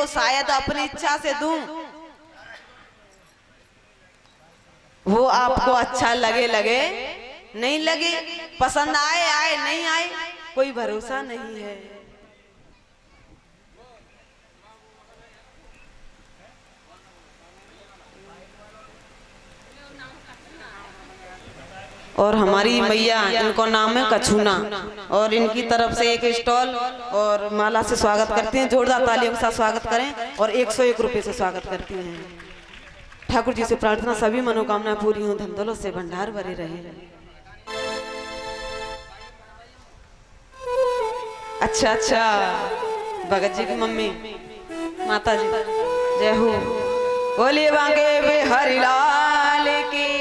जो शायद अपनी इच्छा से दूं वो आपको अच्छा लगे लगे नहीं लगे, पसंद आए आए नहीं आए कोई भरोसा नहीं है। और हमारी मैया, इनको नाम है कछूना, और इनकी तरफ से एक स्टॉल और माला से स्वागत करते हैं। जोरदार तालियों के साथ स्वागत करें और 101 रुपए से स्वागत करती हैं। ठाकुर जी से प्रार्थना सभी मनोकामनाएं पूरी हों, धन दौलत से भंडार भरे रहे। अच्छा अच्छा, भगत जी की मम्मी माता जी जय हो, बोलिए बांके बिहारी लाल की।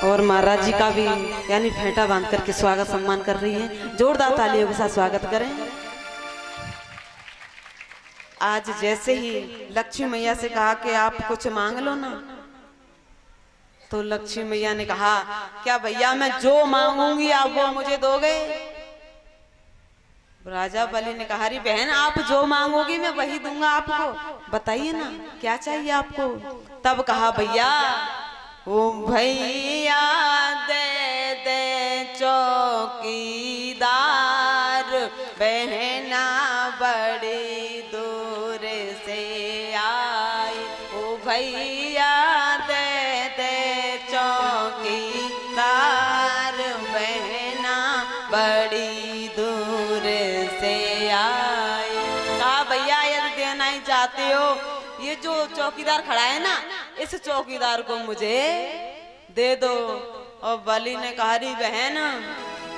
और महाराज जी का भी यानी फेंटा बांध करके स्वागत सम्मान कर रही है। जोरदार तालियों के साथ स्वागत करें। आज जैसे ही लक्ष्मी मैया से कहा कि आप कुछ मांग लो ना, तो लक्ष्मी मैया ने कहा क्या भैया मैं जो मांगूंगी आप वो मुझे दोगे? राजा बलि ने कहा अरे बहन आप जो मांगोगी मैं वही दूंगा आपको, बताइए ना क्या चाहिए आपको? तब कहा भैया ओ भैया दे दे चौकीदार, बहना बड़ी दूर से आई। ओ भैया दे दे चौकीदार, बहना बड़ी दूर से आई। कहा भैया यदि देना ही चाहते हो ये जो चौकीदार खड़ा है ना इस चौकीदार को मुझे दे दो। और बलि ने कहा री बहन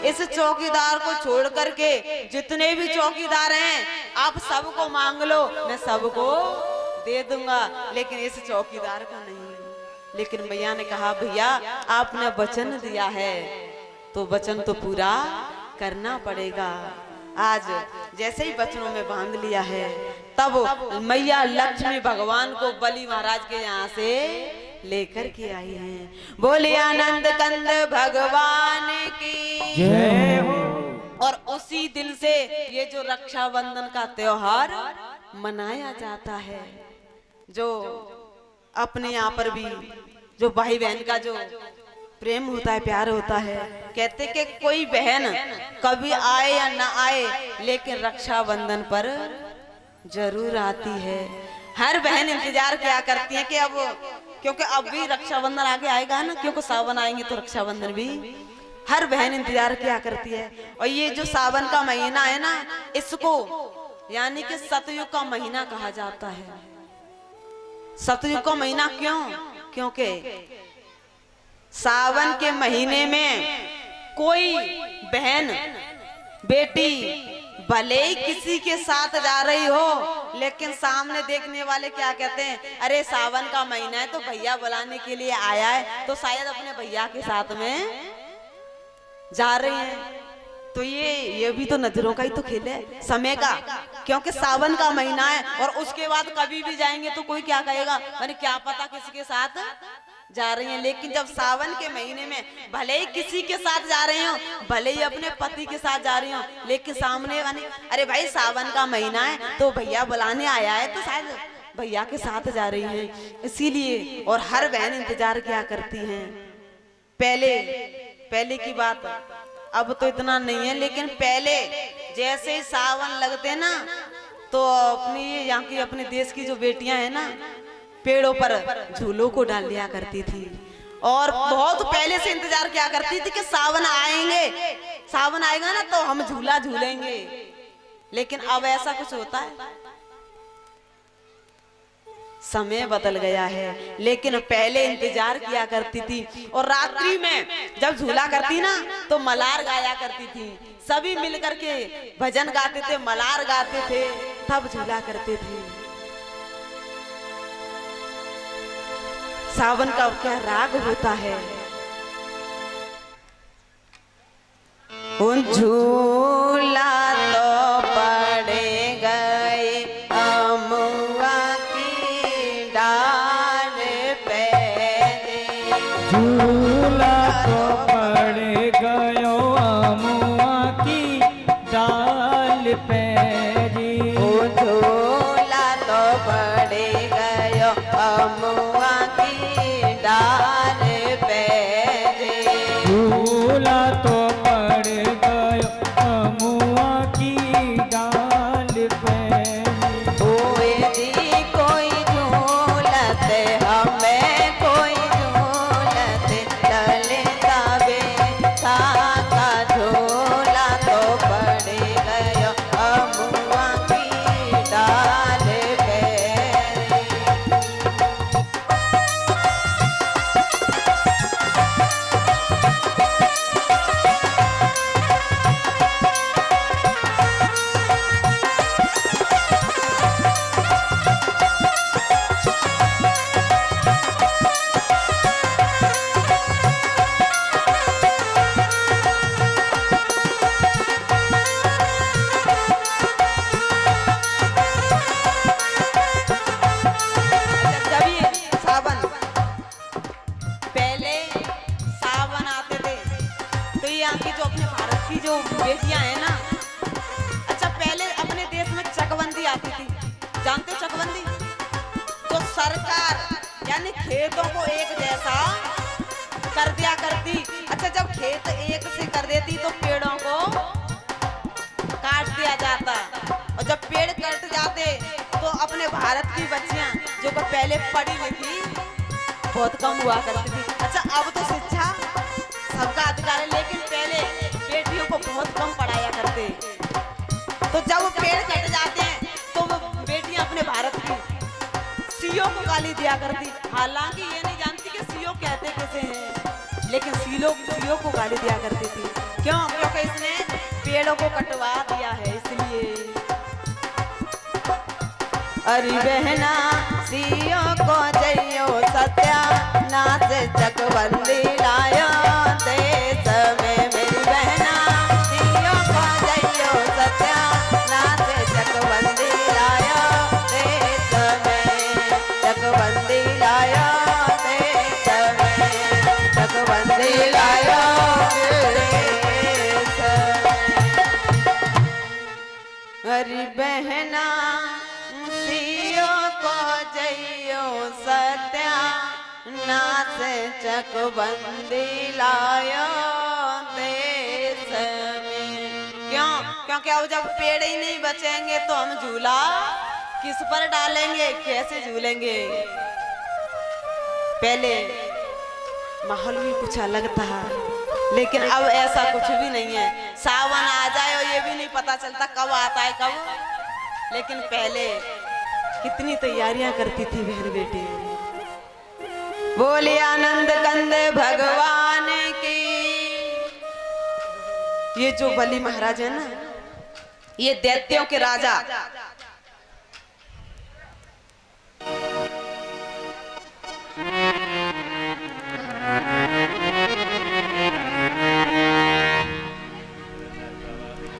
इस चौकीदार को छोड़ करके जितने भी चौकीदार हैं आप सबको मांग लो, मैं सबको दे दूंगा, लेकिन इस चौकीदार का नहीं। लेकिन भैया ने कहा भैया आपने वचन दिया है तो वचन तो पूरा करना पड़ेगा। आज जैसे ही वचनों में बांध लिया है तब मैया लक्ष्मी भगवान को बलि महाराज के यहाँ से लेकर के आई हैं। बोले आनंद कंद भगवान की जय हो। और उसी दिन से ये जो रक्षाबंधन का त्योहार मनाया जाता है, जो अपने यहाँ पर भी जो भाई बहन का जो प्रेम होता है, प्यार होता है, कहते कि कोई बहन कभी आए या ना आए लेकिन रक्षाबंधन पर जरूर आती है। हर बहन इंतजार क्या करती है कि अब क्योंकि अब भी रक्षाबंधन आगे आएगा ना, क्योंकि सावन आएंगे तो रक्षाबंधन भी हर बहन इंतजार क्या करती है। और ये जो सावन का महीना है ना इसको यानी कि सतयुग का महीना कहा जाता है। सतयुग का महीना क्यों? क्योंकि सावन के महीने में कोई बहन बेटी भले ही किसी के साथ जा रही हो लेकिन सामने देखने वाले क्या कहते हैं, अरे सावन का महीना है तो भैया बुलाने के लिए आया है तो शायद अपने भैया के साथ में जा रही है। तो ये भी तो नजरों का ही तो खेल है समय का, क्योंकि सावन का महीना है और उसके बाद कभी भी जाएंगे तो कोई क्या कहेगा, मैंने क्या पता किसके साथ जा रही हैं। लेकिन जब सावन के महीने में भले ही किसी के साथ जा रहे हो, भले ही अपने पति के साथ जा रही हो, लेकिन सामने वाले अरे भाई सावन का महीना है तो भैया बुलाने आया है तो शायद भैया के साथ जा रही हैं, इसीलिए। और हर बहन इंतजार क्या करती हैं। पहले की बात अब तो इतना नहीं है, लेकिन पहले जैसे ही सावन लगते ना तो अपनी यहाँ की अपने देश की जो बेटियां हैं ना पेड़ों पर झूलों को डाल लिया करती थी और बहुत पहले से इंतजार क्या करती थी कि सावन आएगा ना तो हम झूला झूलेंगे। लेकिन अब ऐसा कुछ होता है? समय बदल गया है, लेकिन पहले इंतजार किया करती थी। और रात्रि में जब झूला करती ना तो मलार गाया करती थी, सभी मिलकर के भजन गाते थे, मलार गाते थे, तब झूला करते थे। सावन का क्या राग होता है। उन झूला तो पड़े गए अमुआ की डाल पे, झूला तो पड़ गयो अमुआ की डाल पैरी झूला तो पड़े गयो अमुआ की डाल पे झूला तो पड़ गयो अमुआ की डाल पे हुए दी कोई झूलत हमें कोई झूलत ललिता बेटा का झूला तो पड़ गयो अमुआ की डाल पे जब ये सावन पहले सावन आते थे तो ये यहाँ की जो अपने भारत की जो बेटियां हैं ना, अच्छा पहले अपने देश में चकबंदी आती थी, जानते हो चकबंदी? तो सरकार यानी खेतों को एक जैसा कर दिया करती। अच्छा जब खेत एक से कर देती तो पेड़ों को काट दिया जाता, और जब पेड़ कट जाते तो अपने भारत की बच्चियां जो कि पहले पढ़ी लिखी बहुत कम हुआ करती थी। अच्छा अब तो शिक्षा सबका अधिकार है, लेकिन पहले बेटियों को बहुत कम पढ़ाया करते। तो जब पेड़ कट जाते हैं तो वो बेटियां अपने भारत की सीओ को गाली दिया करती। हालांकि ये नहीं जानती कि सीओ कहते कैसे हैं, लेकिन सीओ को गाली दिया करती थी। क्यों? क्योंकि इसने पेड़ों को कटवा दिया है, इसलिए। अरे बहना सीओ को जइयो सत्या नाच चकबंदी लायो देश में। मेरी बहना सीओ को जइयो सत्या नाच चकबंदी लायो देश में। चकबंदी लायो देश में। चकबंदी लायो देश में। अरे बहना सीओ को जइयो सत्या नाच चकबंदी लायो देश में। क्यों? क्योंकि अब जब पेड़ ही नहीं बचेंगे तो हम झूला किस पर डालेंगे, कैसे झूलेंगे? पहले माहौल भी कुछ अलग था, लेकिन अब ऐसा कुछ भी नहीं है। सावन आ जाए और ये भी नहीं पता चलता कब आता है कब, लेकिन पहले कितनी तैयारियां करती थी बहन बेटी। बोले आनंद कंद भगवान की। ये जो बलि महाराज है ना, ये दैत्यों के राजा